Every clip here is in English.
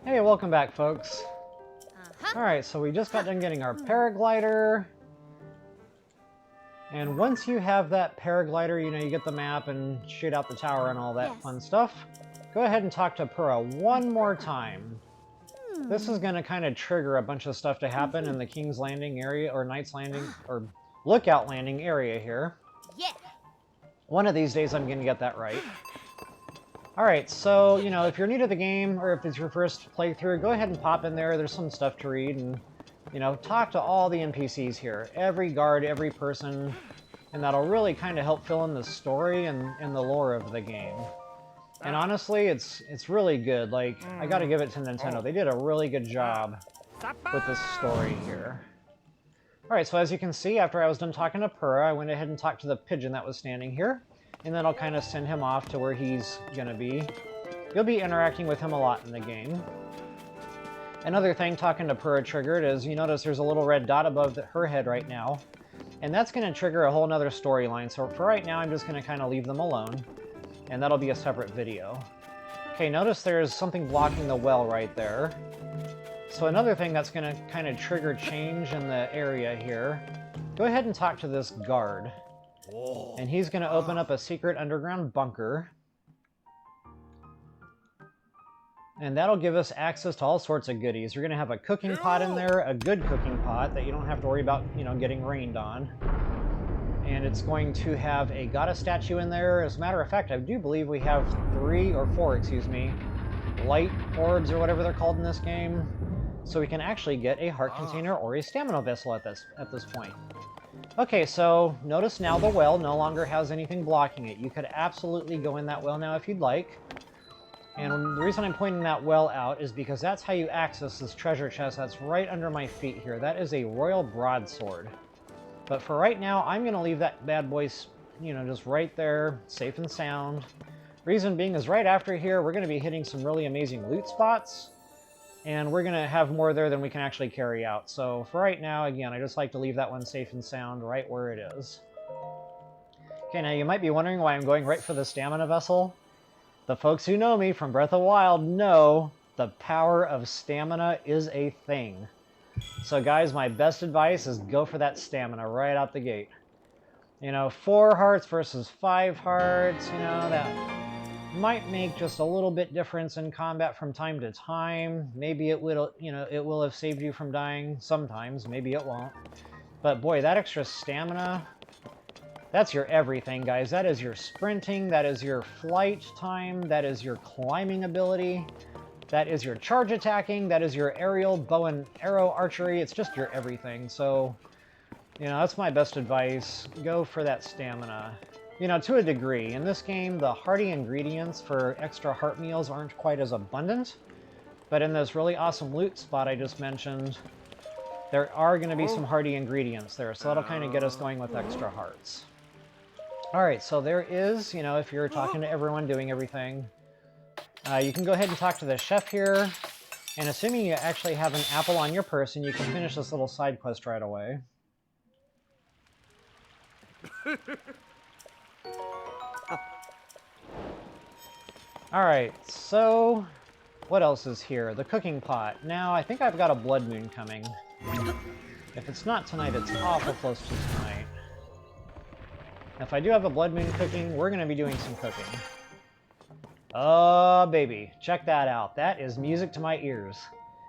Hey, welcome back, folks. Alright, so we just got done getting our paraglider. And once you have that paraglider, you know, you get the map and shoot out the tower and all that fun stuff. Go ahead and talk to Purah one more time. This is going to kind of trigger a bunch of stuff to happen in the King's Landing area, or Knight's Landing, or Lookout Landing area here. Yeah. One of these days I'm going to get that right. Alright, so, you know, if you're new to the game, or if it's your first playthrough, go ahead and pop in there. There's some stuff to read, and, you know, talk to all the NPCs here. Every guard, every person, and that'll really kind of help fill in the story and the lore of the game. And honestly, it's really good. Like, I gotta give it to Nintendo. They did a really good job with this story here. Alright, so as you can see, after I was done talking to Purah, I went ahead and talked to the pigeon that was standing here. And then I'll kind of send him off to where he's gonna be. You'll be interacting with him a lot in the game. Another thing talking to Purah triggered is, you notice there's a little red dot above her head right now. And that's gonna trigger a whole nother storyline. So for right now, I'm just gonna kind of leave them alone. And that'll be a separate video. Okay, notice there's something blocking the well right there. So another thing that's gonna kind of trigger change in the area here. Go ahead and talk to this guard. And he's going to open up a secret underground bunker. And that'll give us access to all sorts of goodies. You're going to have a cooking pot in there, a good cooking pot that you don't have to worry about, you know, getting rained on. And it's going to have a goddess statue in there. As a matter of fact, I do believe we have 3 or 4, excuse me, light orbs or whatever they're called in this game. So we can actually get a heart container or a stamina vessel at this point. Okay, so notice now the well no longer has anything blocking it. You could absolutely go in that well now if you'd like. And the reason I'm pointing that well out is because that's how you access this treasure chest that's right under my feet here. That is a royal broadsword. But for right now, I'm going to leave that bad boy, you know, just right there, safe and sound. Reason being is right after here, we're going to be hitting some really amazing loot spots. And we're going to have more there than we can actually carry out. So for right now, again, I just like to leave that one safe and sound right where it is. Okay, now you might be wondering why I'm going right for the stamina vessel. The folks who know me from Breath of the Wild know the power of stamina is a thing. So guys, my best advice is go for that stamina right out the gate. You know, 4 hearts versus 5 hearts, you know, that might make just a little bit difference in combat from time to time. Maybe it will, you know, it will have saved you from dying sometimes. Maybe it won't. But boy, that extra stamina, that's your everything, guys. That is your sprinting, that is your flight time, that is your climbing ability, that is your charge attacking, that is your aerial bow and arrow archery. It's just your everything. So, you know, that's my best advice. Go for that stamina. You know, to a degree. In this game, the hearty ingredients for extra heart meals aren't quite as abundant. But in this really awesome loot spot I just mentioned, there are going to be some hearty ingredients there. So that'll kind of get us going with extra hearts. Alright, so there is, you know, if you're talking to everyone, doing everything, you can go ahead and talk to the chef here. And assuming you actually have an apple on your person, you can finish this little side quest right away. Alright, so what else is here? The cooking pot. Now, I think I've got a blood moon coming. If it's not tonight, it's awful close to tonight. If I do have a blood moon cooking, we're going to be doing some cooking. Oh, baby. Check that out. That is music to my ears.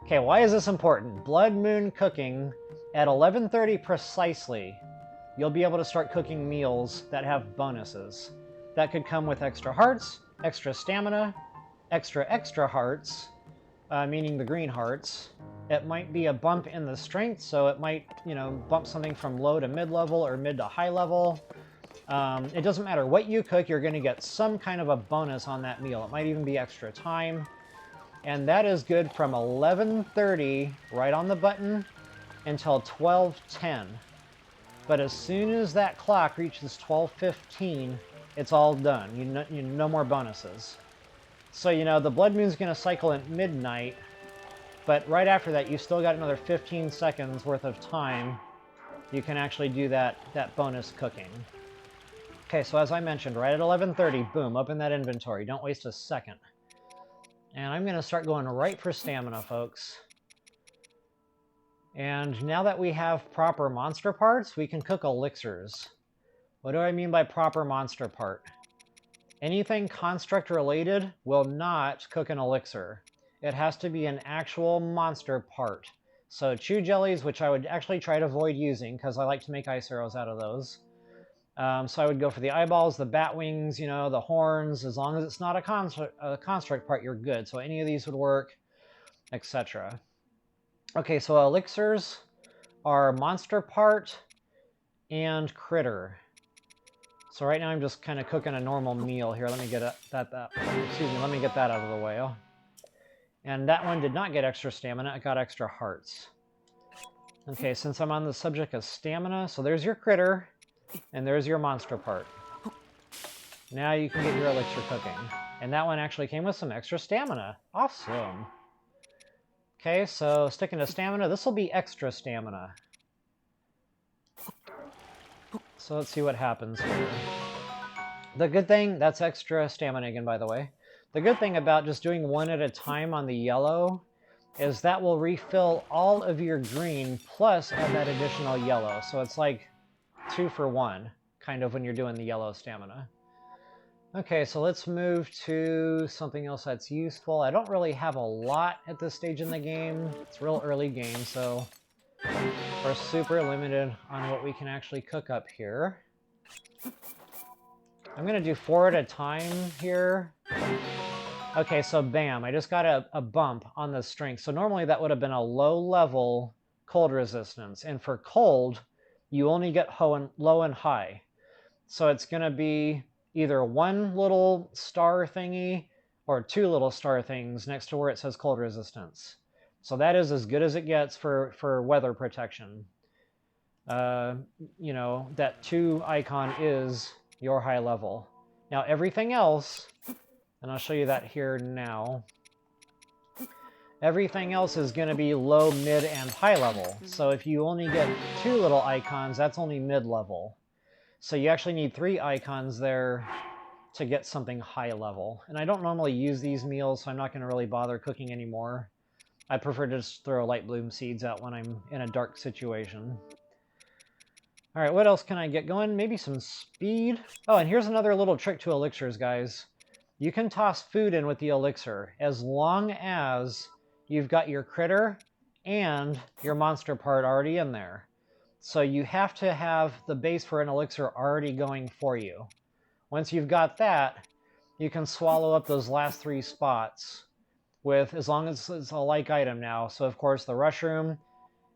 Okay, why is this important? Blood moon cooking at 11:30 precisely. You'll be able to start cooking meals that have bonuses. That could come with extra hearts, extra stamina, extra hearts, meaning the green hearts. It might be a bump in the strength, so it might, you know, bump something from low to mid-level or mid to high level. It doesn't matter what you cook, you're going to get some kind of a bonus on that meal. It might even be extra time. And that is good from 11:30, right on the button, until 12:10. But as soon as that clock reaches 12:15, it's all done. No more bonuses. So, you know, the blood moon's going to cycle at midnight, but right after that, you still got another 15 seconds worth of time. You can actually do that bonus cooking. Okay, so as I mentioned, right at 11:30, boom, open that inventory. Don't waste a second. And I'm going to start going right for stamina, folks. And now that we have proper monster parts, we can cook elixirs. What do I mean by proper monster part? Anything construct related will not cook an elixir. It has to be an actual monster part. So chew jellies, which I would actually try to avoid using because I like to make ice arrows out of those. So I would go for the eyeballs, the bat wings, you know, the horns. As long as it's not a construct part, you're good. So any of these would work, etc. Okay, so elixirs are monster part and critter. So right now I'm just kind of cooking a normal meal here. Let me get let me get that out of the way. And that one did not get extra stamina, it got extra hearts. Okay, since I'm on the subject of stamina, so there's your critter, and there's your monster part. Now you can get your elixir cooking. And that one actually came with some extra stamina. Awesome. Okay, so sticking to stamina, this will be extra stamina. So let's see what happens here. The good thing, that's extra stamina again, by the way. The good thing about just doing one at a time on the yellow is that will refill all of your green plus add that additional yellow. So it's like 2 for 1, kind of, when you're doing the yellow stamina. Okay, so let's move to something else that's useful. I don't really have a lot at this stage in the game. It's a real early game, so we're super limited on what we can actually cook up here. I'm going to do 4 at a time here. Okay, so bam, I just got a bump on the strength. So normally that would have been a low level cold resistance. And for cold, you only get low and high. So it's going to be either 1 little star thingy or 2 little star things next to where it says cold resistance. So that is as good as it gets for weather protection. You know, that 2 icon is your high level. Now everything else, and I'll show you that here now, everything else is going to be low, mid, and high level. So if you only get 2 little icons, that's only mid level. So you actually need 3 icons there to get something high level. And I don't normally use these meals, so I'm not going to really bother cooking anymore. I prefer to just throw light bloom seeds out when I'm in a dark situation. All right, what else can I get going? Maybe some speed. Oh, and here's another little trick to elixirs, guys. You can toss food in with the elixir as long as you've got your critter and your monster part already in there. So you have to have the base for an elixir already going for you. Once you've got that, you can swallow up those last 3 spots with, as long as it's a like item now. So of course the Rushroom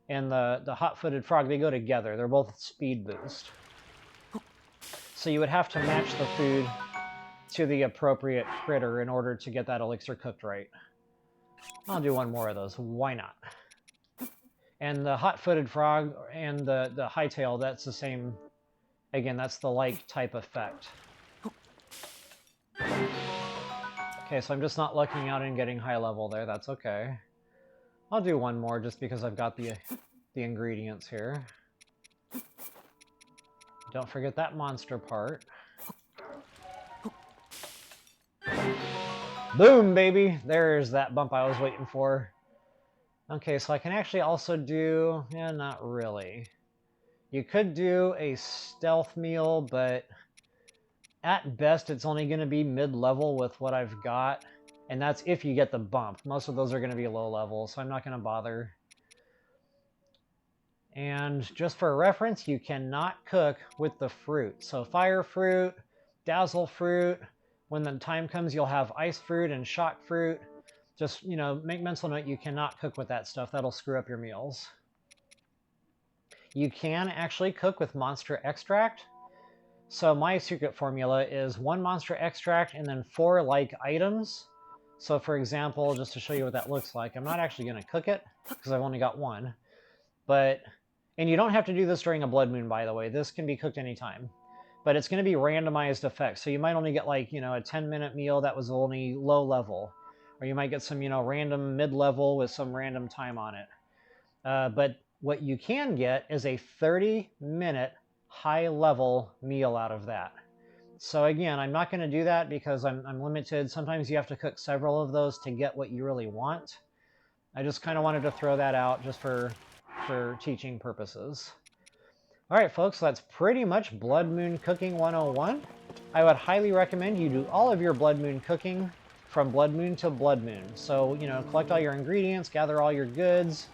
and the hot-footed frog, they go together. They're both speed boost. So you would have to match the food to the appropriate critter in order to get that elixir cooked right. I'll do 1 more of those. Why not? And the hot-footed frog and the hightail, that's the same. Again, that's the like type effect. Okay, so I'm just not lucking out and getting high level there. That's okay. I'll do 1 more just because I've got the ingredients here. Don't forget that monster part. Boom, baby! There's that bump I was waiting for. Okay, so I can actually also do... yeah, not really. You could do a stealth meal, but at best it's only going to be mid-level with what I've got. And that's if you get the bump. Most of those are going to be low level, so I'm not going to bother. And just for reference, you cannot cook with the fruit. So fire fruit, dazzle fruit. When the time comes, you'll have ice fruit and shock fruit. Just, you know, make mental note, you cannot cook with that stuff. That'll screw up your meals. You can actually cook with monster extract. So my secret formula is 1 monster extract and then 4 like items. So for example, just to show you what that looks like, I'm not actually going to cook it because I've only got 1. But, and you don't have to do this during a blood moon, by the way. This can be cooked anytime. But it's going to be randomized effects. So you might only get like, you know, a 10-minute meal that was only low level. Or you might get some, you know, random mid-level with some random time on it. But what you can get is a 30-minute high-level meal out of that. So again, I'm not going to do that because I'm limited. Sometimes you have to cook several of those to get what you really want. I just kind of wanted to throw that out just for teaching purposes. All right, folks, that's pretty much Blood Moon Cooking 101. I would highly recommend you do all of your Blood Moon cooking from Blood Moon to Blood Moon. So, you know, collect all your ingredients, gather all your goods,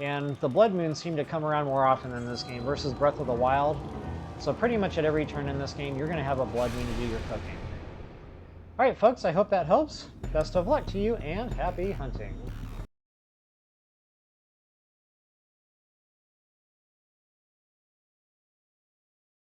and the Blood Moons seem to come around more often in this game versus Breath of the Wild. So pretty much at every turn in this game, you're going to have a Blood Moon to do your cooking. All right, folks, I hope that helps. Best of luck to you, and happy hunting.